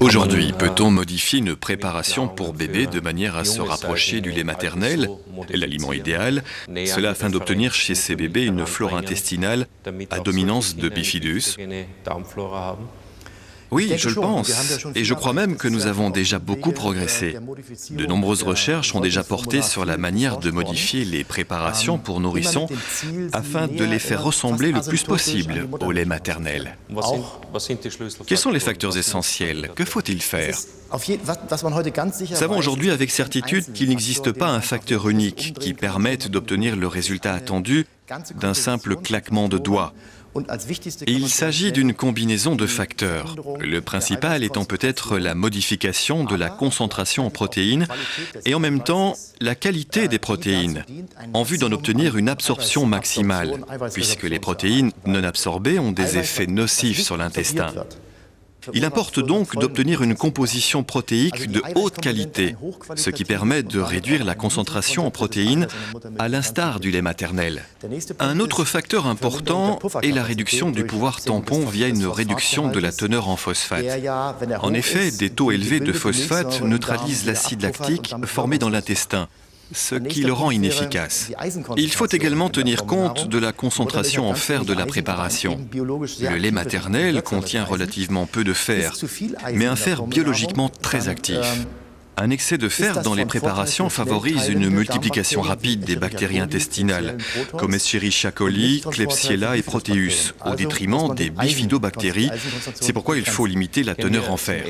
Aujourd'hui, peut-on modifier une préparation pour bébé de manière à se rapprocher du lait maternel, l'aliment idéal, cela afin d'obtenir chez ces bébés une flore intestinale à dominance de bifidus? Oui, je le pense, et je crois même que nous avons déjà beaucoup progressé. De nombreuses recherches ont déjà porté sur la manière de modifier les préparations pour nourrissons afin de les faire ressembler le plus possible au lait maternel. Quels sont les facteurs essentiels? Que faut-il faire? Nous savons aujourd'hui avec certitude qu'il n'existe pas un facteur unique qui permette d'obtenir le résultat attendu d'un simple claquement de doigts. Et il s'agit d'une combinaison de facteurs, le principal étant peut-être la modification de la concentration en protéines et en même temps la qualité des protéines, en vue d'en obtenir une absorption maximale, puisque les protéines non absorbées ont des effets nocifs sur l'intestin. Il importe donc d'obtenir une composition protéique de haute qualité, ce qui permet de réduire la concentration en protéines à l'instar du lait maternel. Un autre facteur important est la réduction du pouvoir tampon via une réduction de la teneur en phosphate. En effet, des taux élevés de phosphate neutralisent l'acide lactique formé dans l'intestin, ce qui le rend inefficace. Il faut également tenir compte de la concentration en fer de la préparation. Le lait maternel contient relativement peu de fer, mais un fer biologiquement très actif. Un excès de fer dans les préparations favorise une multiplication rapide des bactéries intestinales, comme Escherichia coli, Klebsiella et Proteus, au détriment des bifidobactéries. C'est pourquoi il faut limiter la teneur en fer.